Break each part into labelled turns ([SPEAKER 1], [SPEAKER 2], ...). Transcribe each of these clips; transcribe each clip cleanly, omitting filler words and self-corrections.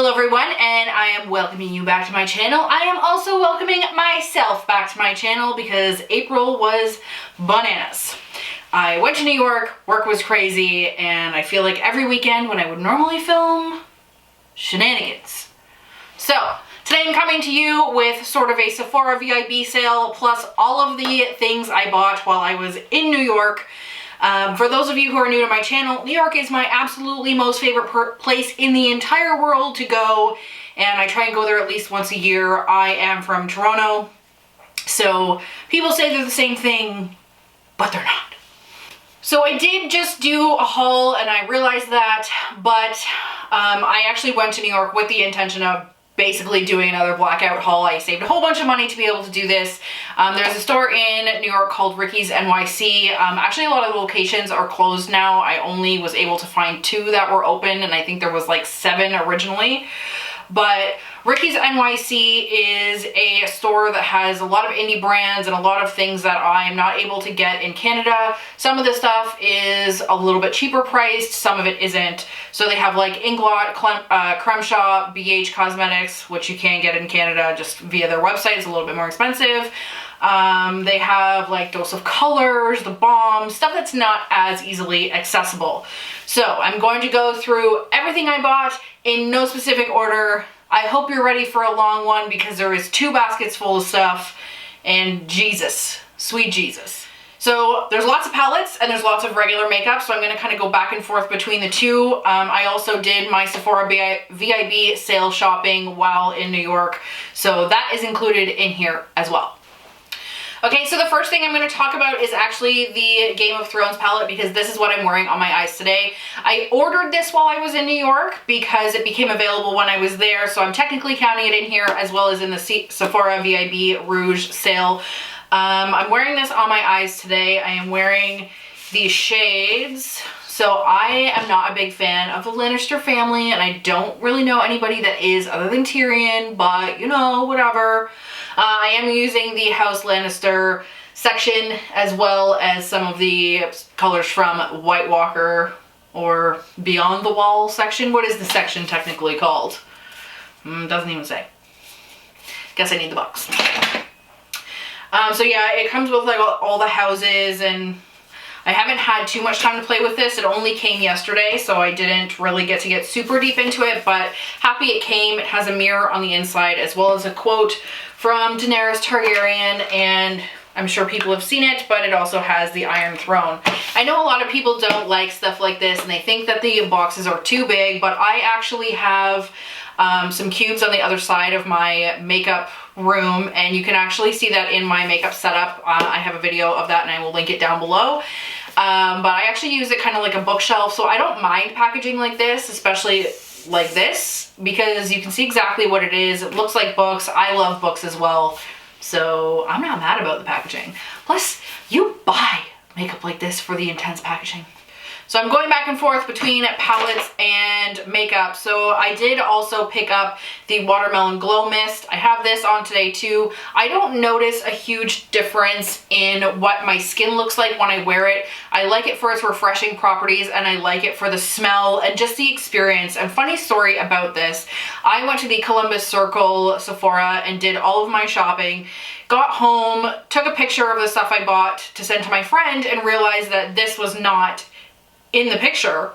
[SPEAKER 1] Hello everyone, and I am welcoming you back to my channel. I am also welcoming myself back to my channel because April was bananas. I went to New York, work was crazy, and I feel like every weekend when I would normally film, shenanigans. So, today I'm coming to you with sort of a Sephora VIB sale plus all of the things I bought while I was in New York. For those of you who are new to my channel, New York is my absolutely most favorite place in the entire world to go, and I try and go there at least once a year. I am from Toronto, so people say they're the same thing, but they're not. So I did just do a haul and I realized that, but I actually went to New York with the intention of basically doing another blackout haul. I saved a whole bunch of money to be able to do this. There's a store in New York called Ricky's NYC. Actually, a lot of the locations are closed now. I only was able to find 2 that were open, and I think there was like 7 originally. But Ricky's NYC is a store that has a lot of indie brands and a lot of things that I'm not able to get in Canada. Some of the stuff is a little bit cheaper priced, some of it isn't. So they have like Inglot, Creme Shop, BH Cosmetics, which you can get in Canada just via their website. It's a little bit more expensive. They have like Dose of Colors, The Balm, stuff that's not as easily accessible. So I'm going to go through everything I bought in no specific order. I hope you're ready for a long one because there is 2 baskets full of stuff, and Jesus, sweet Jesus. So there's lots of palettes and there's lots of regular makeup, so I'm going to kind of go back and forth between the 2. I also did my Sephora VIB sale shopping while in New York, so that is included in here as well. Okay, so the first thing I'm going to talk about is actually the Game of Thrones palette because this is what I'm wearing on my eyes today. I ordered this while I was in New York because it became available when I was there, so I'm technically counting it in here as well as in the Sephora VIB Rouge sale. I'm wearing this on my eyes today. I am wearing these shades. So I am not a big fan of the Lannister family, and I don't really know anybody that is other than Tyrion, but you know, whatever. I am using the House Lannister section as well as some of the colors from White Walker or Beyond the Wall section. What is the section technically called? Doesn't even say. Guess I need the box. So yeah, it comes with like all the houses, and I haven't had too much time to play with this. It only came yesterday, so I didn't really get to get super deep into it, but happy it came. It has a mirror on the inside as well as a quote from Daenerys Targaryen, and I'm sure people have seen it, but it also has the Iron Throne. I know a lot of people don't like stuff like this and they think that the boxes are too big, but I actually have some cubes on the other side of my makeup room, and you can actually see that in my makeup setup. I have a video of that and I will link it down below. But I actually use it kind of like a bookshelf, so I don't mind packaging like this, especially like this, because you can see exactly what it is. It looks like books. I love books as well, so I'm not mad about the packaging. Plus, you buy makeup like this for the intense packaging. So I'm going back and forth between palettes and makeup. So I did also pick up the Watermelon Glow Mist. I have this on today too. I don't notice a huge difference in what my skin looks like when I wear it. I like it for its refreshing properties, and I like it for the smell and just the experience. And funny story about this, I went to the Columbus Circle Sephora and did all of my shopping. Got home, took a picture of the stuff I bought to send to my friend, and realized that this was not in the picture.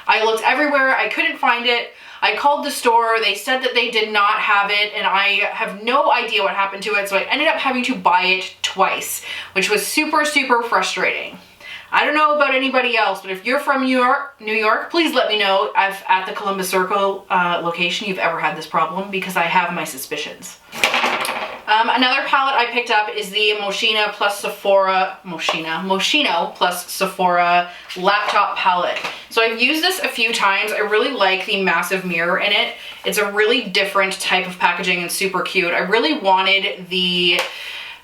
[SPEAKER 1] I looked everywhere, I couldn't find it. I called the store, they said that they did not have it, and I have no idea what happened to it, so I ended up having to buy it twice, which was super, super frustrating. I don't know about anybody else, but if you're from New York, please let me know if at the Columbus Circle location you've ever had this problem, because I have my suspicions. Another palette I picked up is the Moschino plus Sephora laptop palette. So I've used this a few times. I really like the massive mirror in it. It's a really different type of packaging and super cute. I really wanted the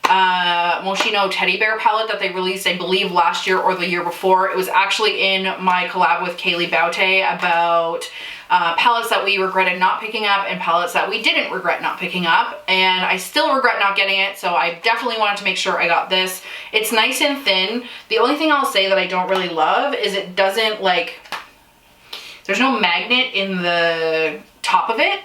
[SPEAKER 1] Moschino teddy bear palette that they released, I believe last year or the year before. It was actually in my collab with Kaylee Baute about palettes that we regretted not picking up and palettes that we didn't regret not picking up, and I still regret not getting it, so I definitely wanted to make sure I got this. It's nice and thin. The only thing I'll say that I don't really love is it doesn't, like, there's no magnet in the top of it,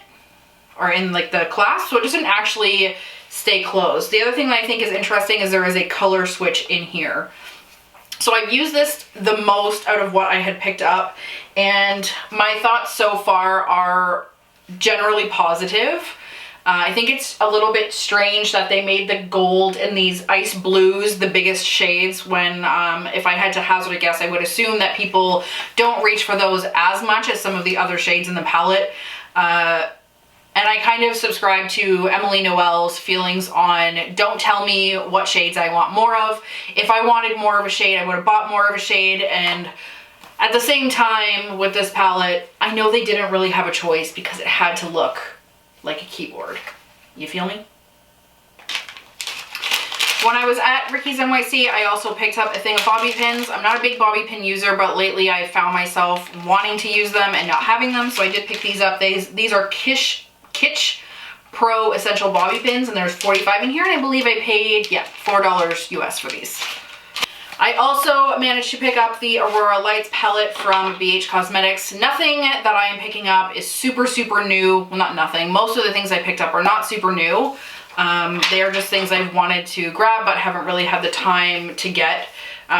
[SPEAKER 1] or in like the clasp, so it doesn't actually stay closed. The other thing that I think is interesting is there is a color switch in here. So I've used this the most out of what I had picked up, and my thoughts so far are generally positive. I think it's a little bit strange that they made the gold and these ice blues the biggest shades when if I had to hazard a guess, I would assume that people don't reach for those as much as some of the other shades in the palette. And I kind of subscribe to Emily Noel's feelings on don't tell me what shades I want more of. If I wanted more of a shade, I would have bought more of a shade. And at the same time with this palette, I know they didn't really have a choice because it had to look like a keyboard. You feel me? When I was at Ricky's NYC, I also picked up a thing of bobby pins. I'm not a big bobby pin user, but lately I found myself wanting to use them and not having them, so I did pick these up. These are Kitsch Pro Essential Bobby Pins, and there's 45 in here, and I believe I paid, yeah, $4 US for these. I also managed to pick up the Aurora Lights palette from BH Cosmetics. Nothing that I am picking up is super new. Well, not nothing. Most of the things I picked up are not super new. They are just things I've wanted to grab but haven't really had the time to get.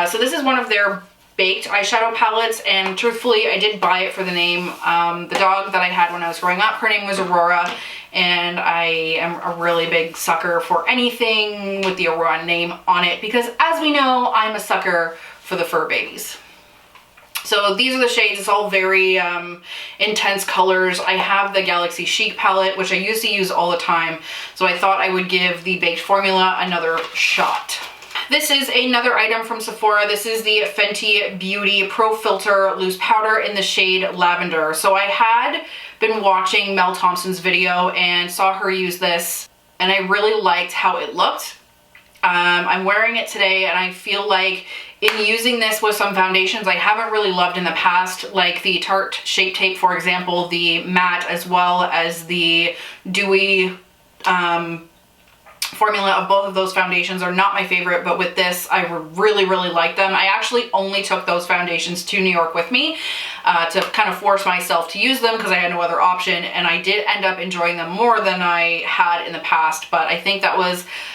[SPEAKER 1] So this is one of their baked eyeshadow palettes, and truthfully I did buy it for the name. The dog that I had when I was growing up, her name was Aurora, and I am a really big sucker for anything with the Aurora name on it because, as we know, I'm a sucker for the fur babies. So these are the shades. It's all very intense colors. I have the Galaxy Chic palette, which I used to use all the time, so I thought I would give the baked formula another shot. This is another item from Sephora. This is the Fenty Beauty Pro Filter Loose Powder in the shade Lavender. So I had been watching Mel Thompson's video and saw her use this, and I really liked how it looked. I'm wearing it today, and I feel like in using this with some foundations I haven't really loved in the past, like the Tarte Shape Tape, for example, the matte as well as the dewy formula of both of those foundations are not my favorite, but with this I really like them. I actually only took those foundations to New York with me to kind of force myself to use them because I had no other option, and I did end up enjoying them more than I had in the past, but I think that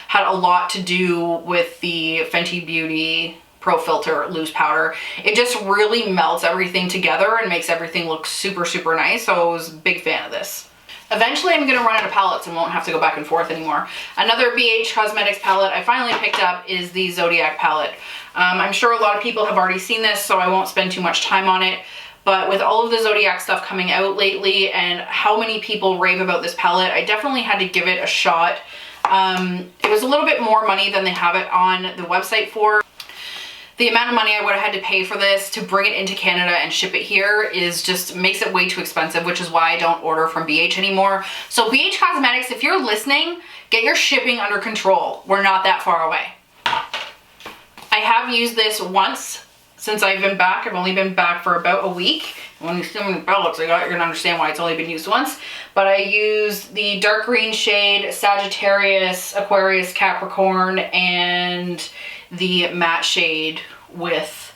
[SPEAKER 1] had a lot to do with the Fenty Beauty Pro Filter Loose Powder. It just really melts everything together and makes everything look super nice, so I was a big fan of this. Eventually I'm gonna run out of palettes and won't have to go back and forth anymore. Another BH Cosmetics palette I finally picked up is the Zodiac palette. I'm sure a lot of people have already seen this, so I won't spend too much time on it, but with all of the Zodiac stuff coming out lately and how many people rave about this palette, I definitely had to give it a shot. It was a little bit more money than they have it on the website for. The amount of money I would have had to pay for this to bring it into Canada and ship it here is just makes it way too expensive, which is why I don't order from BH anymore. So BH Cosmetics, if you're listening, get your shipping under control. We're not that far away. I have used this once since I've been back. I've only been back for about a week. When you see how many palettes I got, you're gonna understand why it's only been used once. But I used the dark green shade Sagittarius, Aquarius, Capricorn, and the matte shade with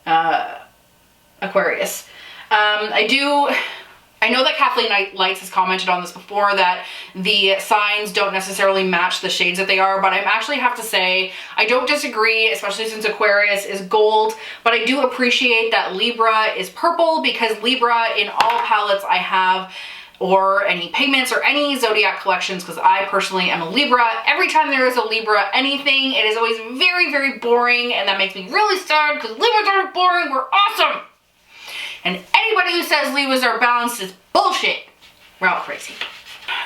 [SPEAKER 1] Aquarius. I know that Kathleen Lights has commented on this before, that the signs don't necessarily match the shades that they are, but I actually have to say I don't disagree, especially since Aquarius is gold, but I do appreciate that Libra is purple, because Libra in all palettes I have, or any pigments or any Zodiac collections, because I personally am a Libra, every time there is a Libra anything, it is always very boring, and that makes me really sad because Libras aren't boring, we're awesome! And anybody who says Libras are balanced is bullshit. We're all crazy.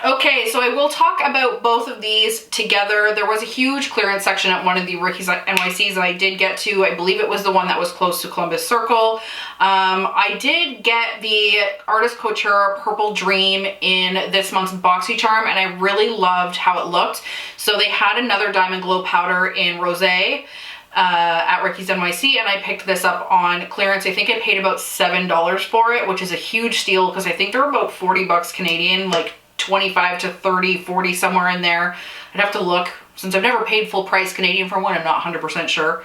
[SPEAKER 1] Okay, so I will talk about both of these together. There was a huge clearance section at one of the Ricky's NYCs that I did get to. I believe it was the one that was close to Columbus Circle. I did get the Artist Couture Purple Dream in this month's BoxyCharm, and I really loved how it looked. So they had another Diamond Glow powder in Rosé at Ricky's NYC, and I picked this up on clearance. I think I paid about $7 for it, which is a huge steal because I think they're about 40 bucks Canadian, like 25 to 30, 40, somewhere in there. I'd have to look, since I've never paid full price Canadian for one, I'm not 100% sure.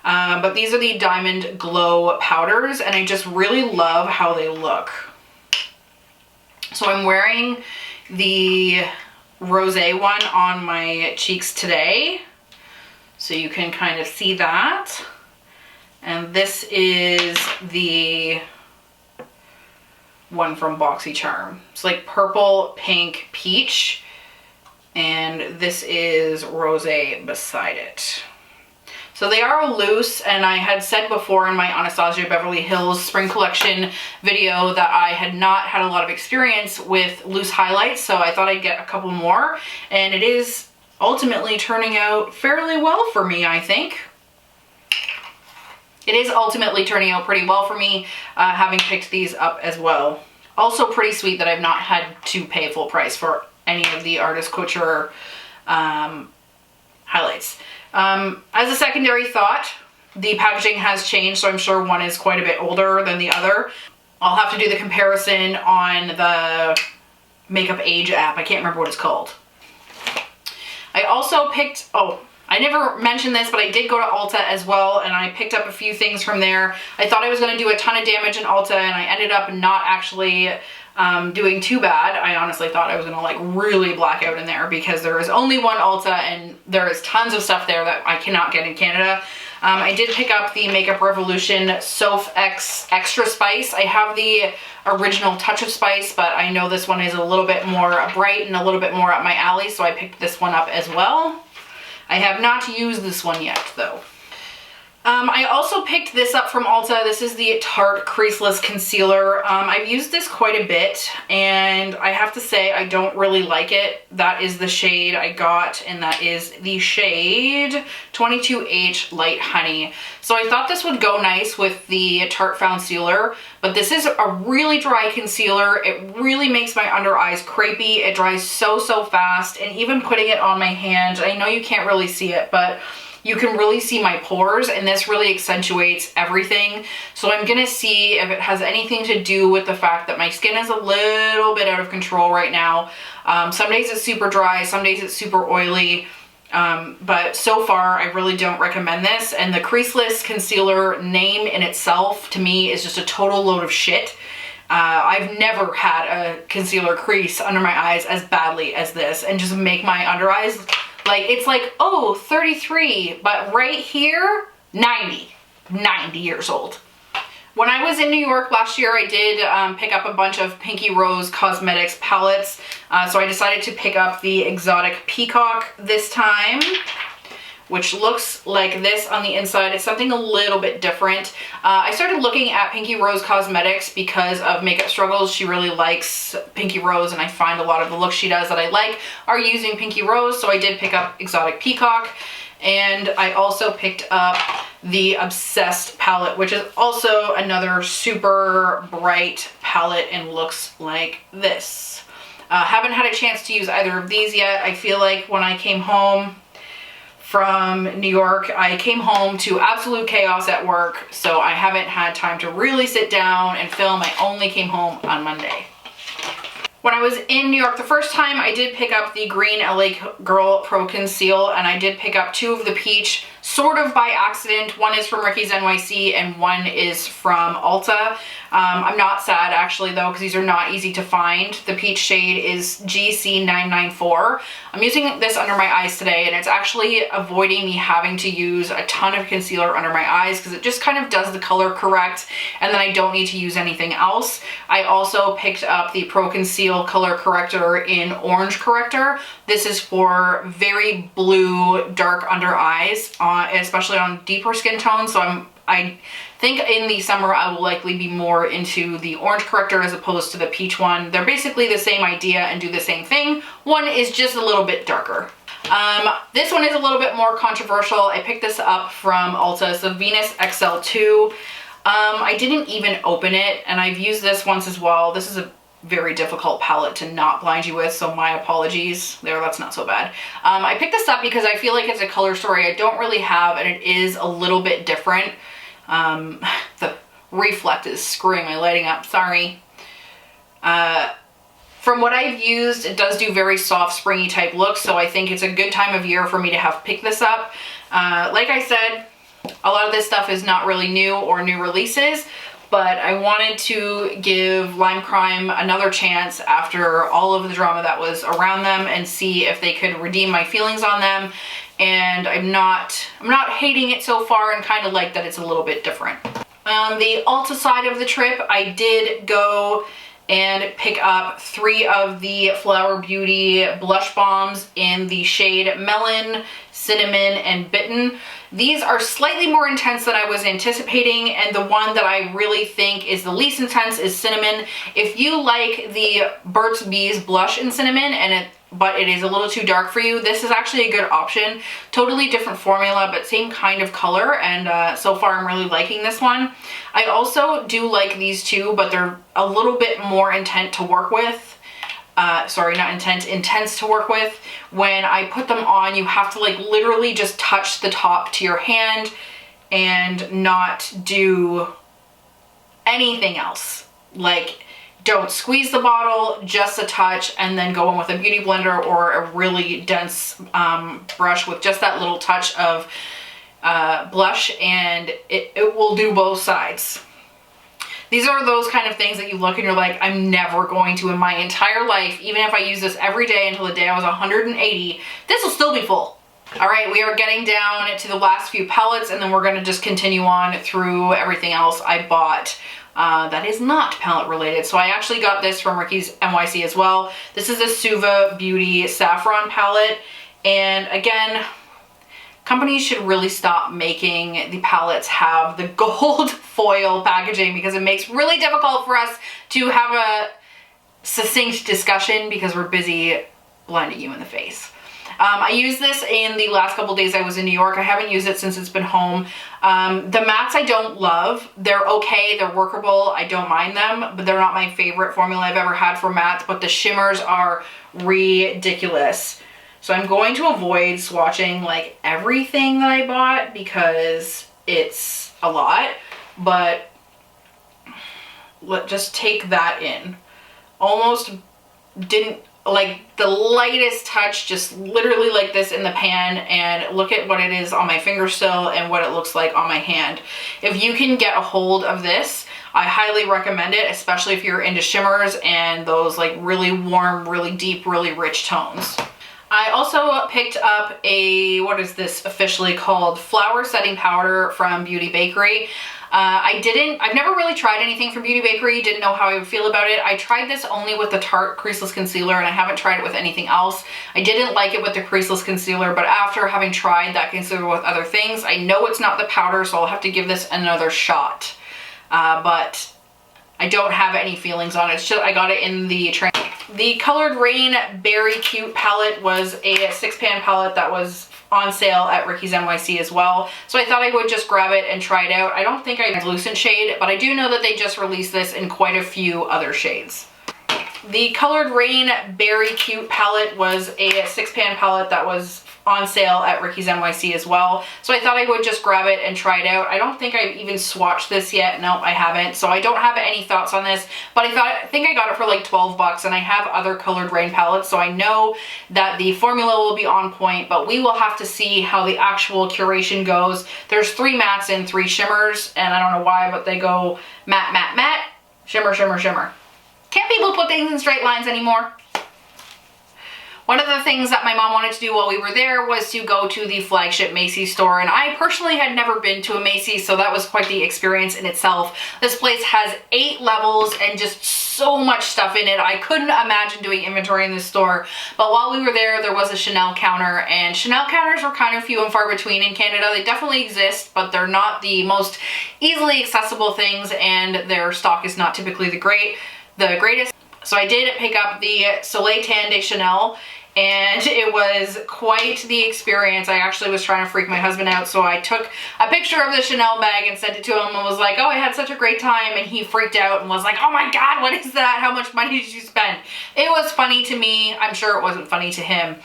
[SPEAKER 1] But these are the Diamond Glow powders, and I just really love how they look. So I'm wearing the rosé one on my cheeks today, so you can kind of see that. And this is the one from BoxyCharm. It's like purple, pink, peach, and this is rosé beside it. So they are loose, and I had said before in my Anastasia Beverly Hills spring collection video that I had not had a lot of experience with loose highlights, so I thought I'd get a couple more, and it is ultimately turning out fairly well for me, I think. It is ultimately turning out pretty well for me, having picked these up as well. Also pretty sweet that I've not had to pay full price for any of the Artist Couture highlights. As a secondary thought, the packaging has changed, so I'm sure one is quite a bit older than the other. I'll have to do the comparison on the Makeup Age app. I can't remember what it's called. I also picked, I never mentioned this, but I did go to Ulta as well, and I picked up a few things from there. I thought I was going to do a ton of damage in Ulta, and I ended up not actually doing too bad. I honestly thought I was going to like really black out in there because there is only one Ulta and there is tons of stuff there that I cannot get in Canada. I did pick up the Makeup Revolution Soph X Extra Spice. I have the original Touch of Spice, but I know this one is a little bit more bright and a little bit more up my alley, so I picked this one up as well. I have not used this one yet though. I also picked this up from Ulta. This is the Tarte Creaseless Concealer. I've used this quite a bit, and I have to say I don't really like it. That is the shade I got, and that is the shade 22H Light Honey. So I thought this would go nice with the Tarte Foundsealer, but this is a really dry concealer. It really makes my under eyes crepey. It dries so fast, and even putting it on my hand, I know you can't really see it, but you can really see my pores, and this really accentuates everything. So I'm gonna see if it has anything to do with the fact that my skin is a little bit out of control right now. Some days it's super dry, some days it's super oily, but so far I really don't recommend this. And the Creaseless Concealer name in itself to me is just a total load of shit. I've never had a concealer crease under my eyes as badly as this and just make my under eyes like, it's like, oh, 33, but right here, 90 years old. When I was in New York last year, I did pick up a bunch of Pinky Rose Cosmetics palettes, so I decided to pick up the Exotic Peacock this time, which looks like this on the inside. It's something a little bit different. I started looking at Pinky Rose Cosmetics because of Makeup Struggles. She really likes Pinky Rose, and I find a lot of the looks she does that I like are using Pinky Rose, so I did pick up Exotic Peacock. And I also picked up the Obsessed palette, which is also another super bright palette and looks like this. Haven't had a chance to use either of these yet. I feel like when I came home from New York, I came home to absolute chaos at work, so I haven't had time to really sit down and film. I only came home on Monday. When I was in New York the first time, I did pick up the Green LA Girl Pro Conceal, and I did pick up two of the peach, sort of by accident. One is from Ricky's NYC and one is from Ulta. I'm not sad actually though, because these are not easy to find. The peach shade is GC994. I'm using this under my eyes today, and it's actually avoiding me having to use a ton of concealer under my eyes because it just kind of does the color correct, and then I don't need to use anything else. I also picked up the Pro Conceal Color Corrector in Orange Corrector. This is for very blue, dark under eyes, especially on deeper skin tones. So I think in the summer I will likely be more into the Orange Corrector as opposed to the peach one. They're basically the same idea and do the same thing. One is just a little bit darker. This one is a little bit more controversial. I picked this up from Ulta. It's the Venus XL2. I didn't even open it, and I've used this once as well. This is a very difficult palette to not blind you with, so my apologies there. That's not so bad. I picked this up because I feel like it's a color story I don't really have, and it is a little bit different. The reflect is screwing my lighting up, sorry. From what I've used, it does do very soft, springy type looks, so I think it's a good time of year for me to have picked this up. Like I said, a lot of this stuff is not really new or new releases, but I wanted to give Lime Crime another chance after all of the drama that was around them and see if they could redeem my feelings on them. And I'm not hating it so far, and kind of like that it's a little bit different. On the Ulta side of the trip, I did go and pick up 3 of the Flower Beauty blush bombs in the shade Melon, Cinnamon, and Bitten. These are slightly more intense than I was anticipating, and the one that I really think is the least intense is Cinnamon. If you like the Burt's Bees blush in Cinnamon but it is a little too dark for you, this is actually a good option. Totally different formula, but same kind of color, and so far I'm really liking this one. I also do like these two, but they're a little bit more intense to work with. Intense to work with. When I put them on, you have to like literally just touch the top to your hand and not do anything else. Like, don't squeeze the bottle, just a touch, and then go in with a beauty blender or a really dense brush with just that little touch of blush, and it will do both sides. These are those kind of things that you look and you're like, I'm never going to in my entire life, even if I use this every day until the day I was 180, this will still be full. All right, we are getting down to the last few palettes, and then we're gonna just continue on through everything else I bought that is not palette related. So I actually got this from Ricky's NYC as well. This is a Suva Beauty Saffron palette, and again, companies should really stop making the palettes have the gold foil packaging, because it makes really difficult for us to have a succinct discussion because we're busy blinding you in the face. I used this in the last couple days I was in New York. I haven't used it since it's been home. The mattes I don't love. They're okay, they're workable, I don't mind them, but they're not my favorite formula I've ever had for mattes, but the shimmers are ridiculous. So I'm going to avoid swatching like everything that I bought because it's a lot, but just take that in. Almost didn't, like the lightest touch, just literally like this in the pan, and look at what it is on my finger still and what it looks like on my hand. If you can get a hold of this, I highly recommend it, especially if you're into shimmers and those like really warm, really deep, really rich tones. I also picked up a, what is this officially called, flower setting powder from Beauty Bakery. I've never really tried anything from Beauty Bakery, didn't know how I would feel about it. I tried this only with the Tarte Creaseless Concealer, and I haven't tried it with anything else. I didn't like it with the Creaseless Concealer, but after having tried that concealer with other things, I know it's not the powder, so I'll have to give this another shot. But I don't have any feelings on it. It's just, I got it in the train. The Colored Rain Berry Cute palette was a 6-pan palette that was on sale at Ricky's NYC as well. So I thought I would just grab it and try it out. I don't think I have a translucent shade, but I do know that they just released this in quite a few other shades. The Colored Rain Berry Cute palette was a 6-pan palette that was on sale at Ricky's NYC as well. So I thought I would just grab it and try it out. I don't think I've even swatched this yet. Nope, I haven't. So I don't have any thoughts on this, but I think I got it for like 12 bucks, and I have other Colored Rain palettes, so I know that the formula will be on point, but we will have to see how the actual curation goes. There's 3 mattes and 3 shimmers, and I don't know why, but they go matte, matte, matte, shimmer, shimmer, shimmer. Can't people put things in straight lines anymore? One of the things that my mom wanted to do while we were there was to go to the flagship Macy's store, and I personally had never been to a Macy's, so that was quite the experience in itself. This place has 8 levels and just so much stuff in it. I couldn't imagine doing inventory in this store, but while we were there, there was a Chanel counter, and Chanel counters are kind of few and far between in Canada. They definitely exist, but they're not the most easily accessible things, and their stock is not typically the greatest. So I did pick up the Soleil Tan de Chanel, and it was quite the experience. I actually was trying to freak my husband out, so I took a picture of the Chanel bag and sent it to him and was like, oh, I had such a great time, and he freaked out and was like, oh my god, what is that? How much money did you spend? It was funny to me. I'm sure it wasn't funny to him.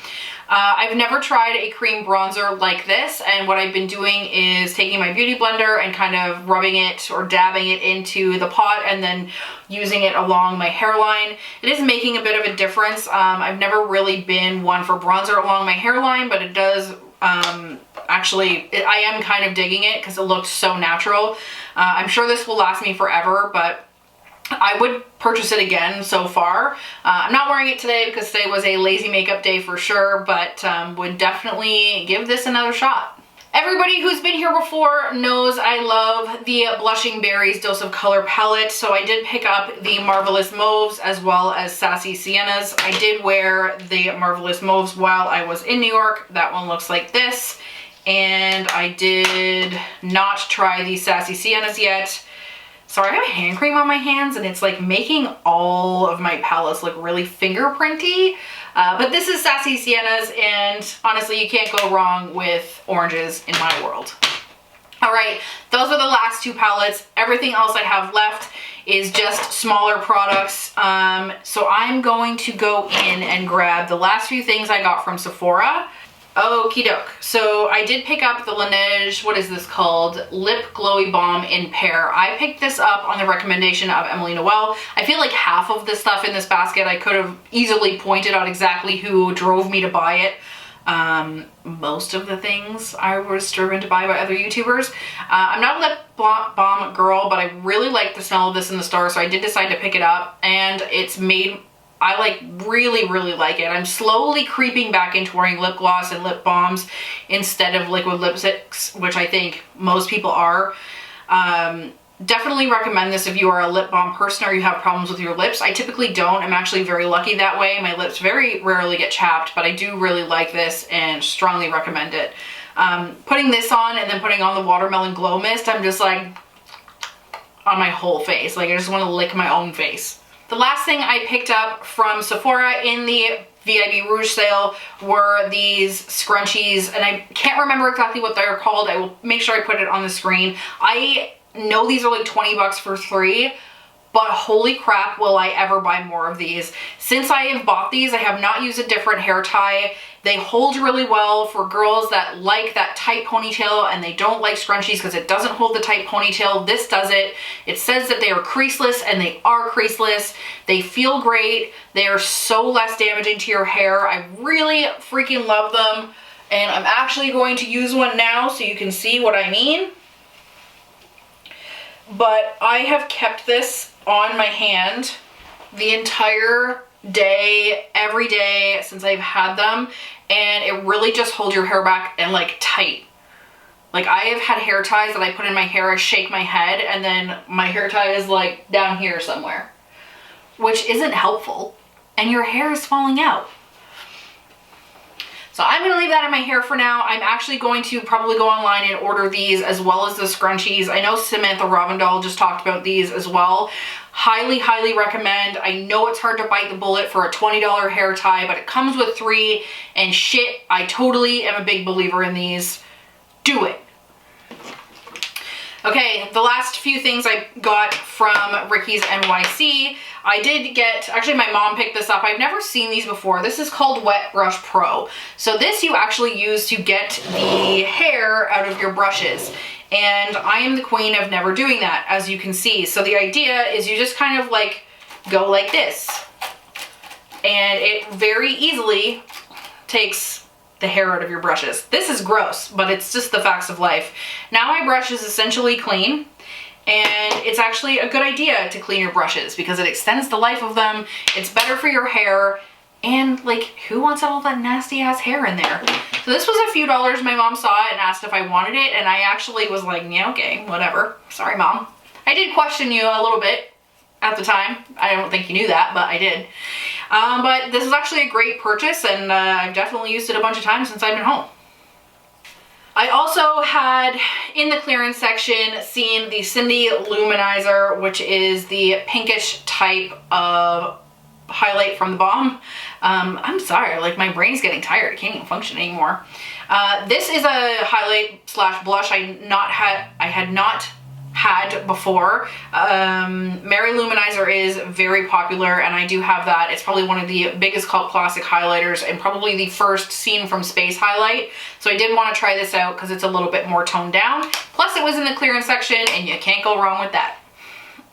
[SPEAKER 1] I've never tried a cream bronzer like this, and what I've been doing is taking my beauty blender and kind of rubbing it or dabbing it into the pot and then using it along my hairline. It is making a bit of a difference. I've never really been one for bronzer along my hairline, but it does Actually, I am kind of digging it because it looks so natural. I'm sure this will last me forever, but I would purchase it again so far. I'm not wearing it today because today was a lazy makeup day for sure, but would definitely give this another shot. Everybody who's been here before knows I love the Blushing Berries Dose of Color palette, so I did pick up the Marvelous Mauves as well as Sassy Siennas. I did wear the Marvelous Mauves while I was in New York. That one looks like this. And I did not try the Sassy Siennas yet. Sorry, I have hand cream on my hands and it's like making all of my palettes look really fingerprinty. But this is Sassy Siennas, and honestly, you can't go wrong with oranges in my world. All right, those are the last two palettes. Everything else I have left is just smaller products. So I'm going to go in and grab the last few things I got from Sephora. Okie doke. So I did pick up the Laneige, what is this called? Lip Glowy Balm in Pear. I picked this up on the recommendation of Emily Noel. I feel like half of the stuff in this basket I could have easily pointed out exactly who drove me to buy it. Most of the things I was driven to buy by other YouTubers. I'm not a lip balm girl, but I really like the smell of this in the store, so I did decide to pick it up, and it's made, I like really like it. I'm slowly creeping back into wearing lip gloss and lip balms instead of liquid lipsticks, which I think most people are. Definitely recommend this if you are a lip balm person or you have problems with your lips. I typically don't. I'm actually very lucky that way. My lips very rarely get chapped, but I do really like this and strongly recommend it. Putting this on and then putting on the Watermelon Glow Mist, I'm just like on my whole face. Like I just want to lick my own face. The last thing I picked up from Sephora in the VIB Rouge sale were these scrunchies, and I can't remember exactly what they're called. I will make sure I put it on the screen. I know these are like 20 bucks for 3, but holy crap, will I ever buy more of these. Since I have bought these, I have not used a different hair tie. They hold really well for girls that like that tight ponytail and they don't like scrunchies because it doesn't hold the tight ponytail. This does it. It says that they are creaseless, and they are creaseless. They feel great. They are so less damaging to your hair. I really freaking love them, and I'm actually going to use one now so you can see what I mean. But I have kept this on my hand the entire day, every day since I've had them, and it really just holds your hair back and like tight. Like I have had hair ties that I put in my hair, I shake my head, and then my hair tie is like down here somewhere, which isn't helpful, and your hair is falling out. So I'm gonna leave that in my hair for now. I'm actually going to probably go online and order these as well as the scrunchies. I know Samantha Ravindal just talked about these as well. Highly recommend. I know it's hard to bite the bullet for a $20 hair tie, but it comes with 3, and shit, I totally am a big believer in these. Do it. Okay, the last few things I got from Ricky's NYC, I did get, actually my mom picked this up. I've never seen these before. This is called Wet Brush Pro. So this you actually use to get the hair out of your brushes. And I am the queen of never doing that, as you can see. So the idea is you just kind of like go like this. And it very easily takes the hair out of your brushes. This is gross, but it's just the facts of life. Now my brush is essentially clean, and it's actually a good idea to clean your brushes because it extends the life of them. It's better for your hair, and like, who wants all that nasty ass hair in there? So this was a few dollars. My mom saw it and asked if I wanted it, and I actually was like, yeah, okay, whatever. Sorry, Mom. I did question you a little bit at the time. I don't think you knew that, but I did. But this is actually a great purchase, and I've definitely used it a bunch of times since I've been home. I also had, in the clearance section, seen the Cindy Luminizer, which is the pinkish type of highlight from the balm. I'm sorry, like my brain's getting tired. I can't even function anymore. This is a highlight slash blush I had not had before. Mary Luminizer is very popular, and I do have that. It's probably one of the biggest cult classic highlighters and probably the first Seen from Space highlight. So I did want to try this out because it's a little bit more toned down. Plus it was in the clearance section, and you can't go wrong with that.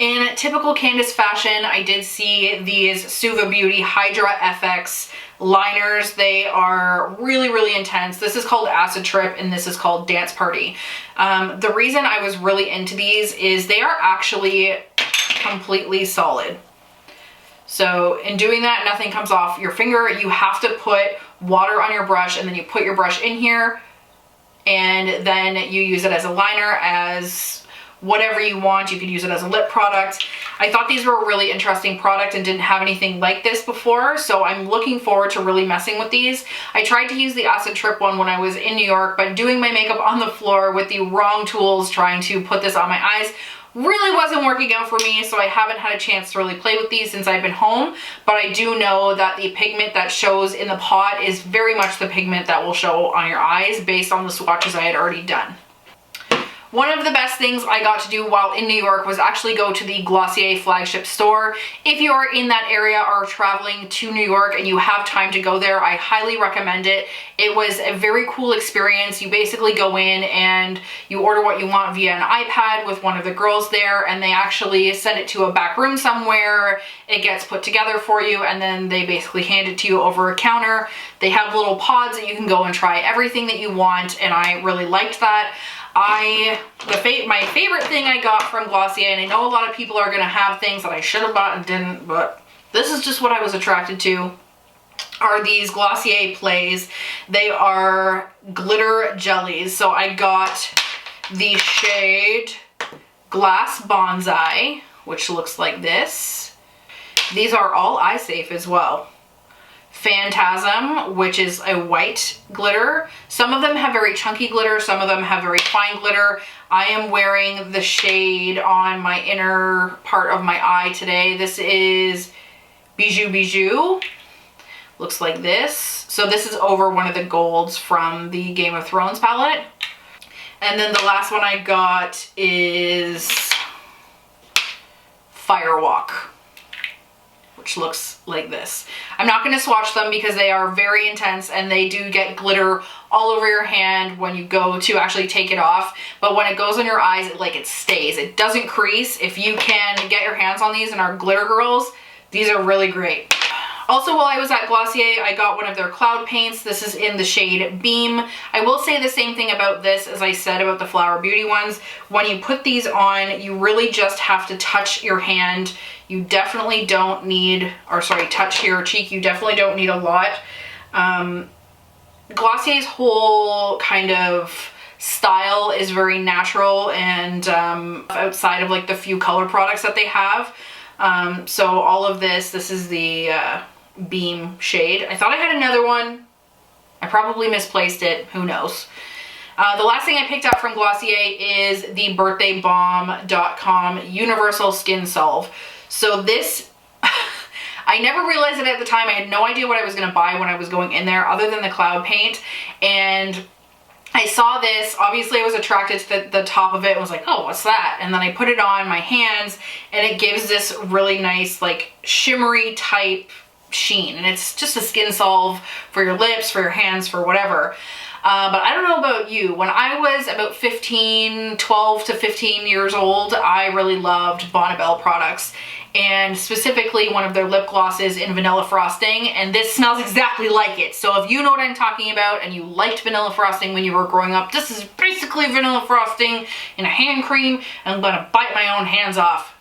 [SPEAKER 1] In typical Candace fashion, I did see these Suva Beauty Hydra FX liners. They are really, really intense. This is called Acid Trip and this is called Dance Party. The reason I was really into these is they are actually completely solid. So in doing that, nothing comes off your finger. You have to put water on your brush and then you put your brush in here and then you use it as a liner, as whatever you want. You could use it as a lip product. I thought these were a really interesting product and didn't have anything like this before, so I'm looking forward to really messing with these. I tried to use the Acid Trip one when I was in New York, but doing my makeup on the floor with the wrong tools, trying to put this on my eyes, really wasn't working out for me, so I haven't had a chance to really play with these since I've been home, but I do know that the pigment that shows in the pot is very much the pigment that will show on your eyes based on the swatches I had already done. One of the best things I got to do while in New York was actually go to the Glossier flagship store. If you are in that area or traveling to New York and you have time to go there, I highly recommend it. It was a very cool experience. You basically go in and you order what you want via an iPad with one of the girls there, and they actually send it to a back room somewhere. It gets put together for you and then they basically hand it to you over a counter. They have little pods that you can go and try everything that you want, and I really liked that. My favorite thing I got from Glossier, and I know a lot of people are going to have things that I should have bought and didn't, but this is just what I was attracted to, are these Glossier Plays. They are glitter jellies. So I got the shade Glass Bonsai, which looks like this. These are all eye safe as well. Phantasm, which is a white glitter. Some of them have very chunky glitter, some of them have very fine glitter. I am wearing the shade on my inner part of my eye today. This is Bijou. Looks like this. So this is over one of the golds from the Game of Thrones palette. And then the last one I got is Firewalk, which looks like this. I'm not going to swatch them because they are very intense and they do get glitter all over your hand when you go to actually take it off. But when it goes on your eyes, it stays. It doesn't crease. If you can get your hands on these and are glitter girls, these are really great. Also, while I was at Glossier, I got one of their cloud paints. This is in the shade Beam. I will say the same thing about this as I said about the Flower Beauty ones. When you put these on, you really just have to touch your hand. You definitely don't need, touch your cheek. You definitely don't need a lot. Glossier's whole kind of style is very natural and outside of the few color products that they have. So all of this is the Beam shade. I thought I had another one. I probably misplaced it. Who knows? The last thing I picked up from Glossier is the birthdaybalm.com Universal Skin Salve. So this, I never realized it at the time. I had no idea what I was going to buy when I was going in there other than the cloud paint. And I saw this, obviously I was attracted to the top of it and was like, oh, what's that? And then I put it on my hands and it gives this really nice shimmery type sheen. And it's just a skin salve for your lips, for your hands, for whatever. But I don't know about you. When I was about 12 to 15 years old, I really loved Bonnabelle products. And specifically one of their lip glosses in vanilla frosting, and this smells exactly like it. So if you know what I'm talking about and you liked vanilla frosting when you were growing up, this is basically vanilla frosting in a hand cream, and I'm gonna bite my own hands off.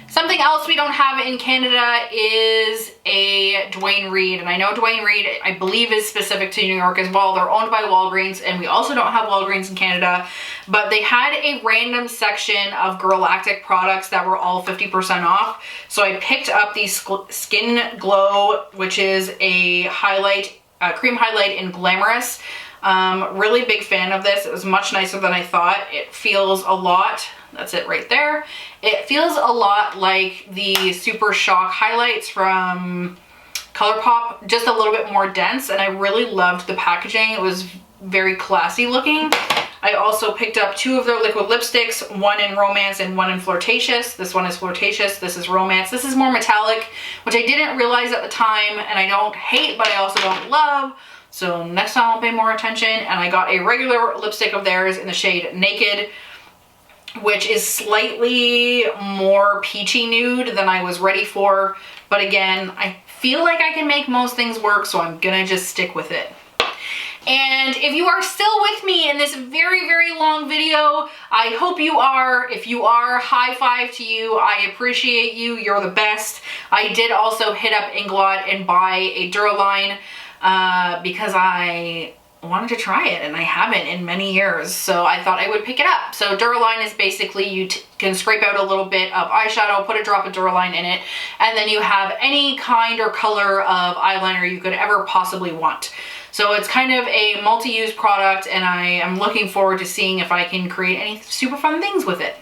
[SPEAKER 1] Something else we don't have in Canada is a Duane Reade, and I know Duane Reade, I believe, is specific to New York as well. They're owned by Walgreens, and we also don't have Walgreens in Canada, but they had a random section of Girlactic products that were all 50% off. So I picked up the Skin Glow, which is a highlight, cream highlight in Glamorous. Really big fan of this. It was much nicer than I thought. It feels a lot, that's it right there. It feels a lot like the Super Shock highlights from ColourPop, just a little bit more dense, and I really loved the packaging. It was very classy looking. I also picked up 2 of their liquid lipsticks, one in Romance and one in Flirtatious. This one is Flirtatious, this is Romance. This is more metallic, which I didn't realize at the time, and I don't hate, but I also don't love. So next time I'll pay more attention. And I got a regular lipstick of theirs in the shade Naked, which is slightly more peachy nude than I was ready for. But again, I feel like I can make most things work, so I'm gonna just stick with it. And if you are still with me in this very, very long video, I hope you are. If you are, high five to you. I appreciate you. You're the best. I did also hit up Inglot and buy a Duraline because I wanted to try it and I haven't in many years, so I thought I would pick it up. So Duraline is basically you can scrape out a little bit of eyeshadow, put a drop of Duraline in it, and then you have any kind or color of eyeliner you could ever possibly want. So it's kind of a multi-use product, and I am looking forward to seeing if I can create any super fun things with it.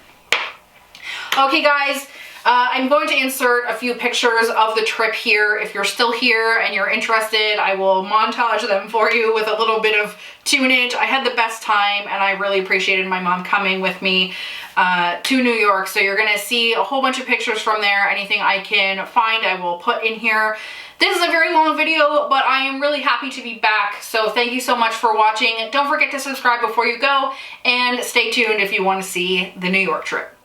[SPEAKER 1] Okay guys, I'm going to insert a few pictures of the trip here. If you're still here and you're interested, I will montage them for you with a little bit of tunage. I had the best time and I really appreciated my mom coming with me to New York. So you're gonna see a whole bunch of pictures from there. Anything I can find, I will put in here. This is a very long video, but I am really happy to be back. So thank you so much for watching. Don't forget to subscribe before you go, and stay tuned if you want to see the New York trip.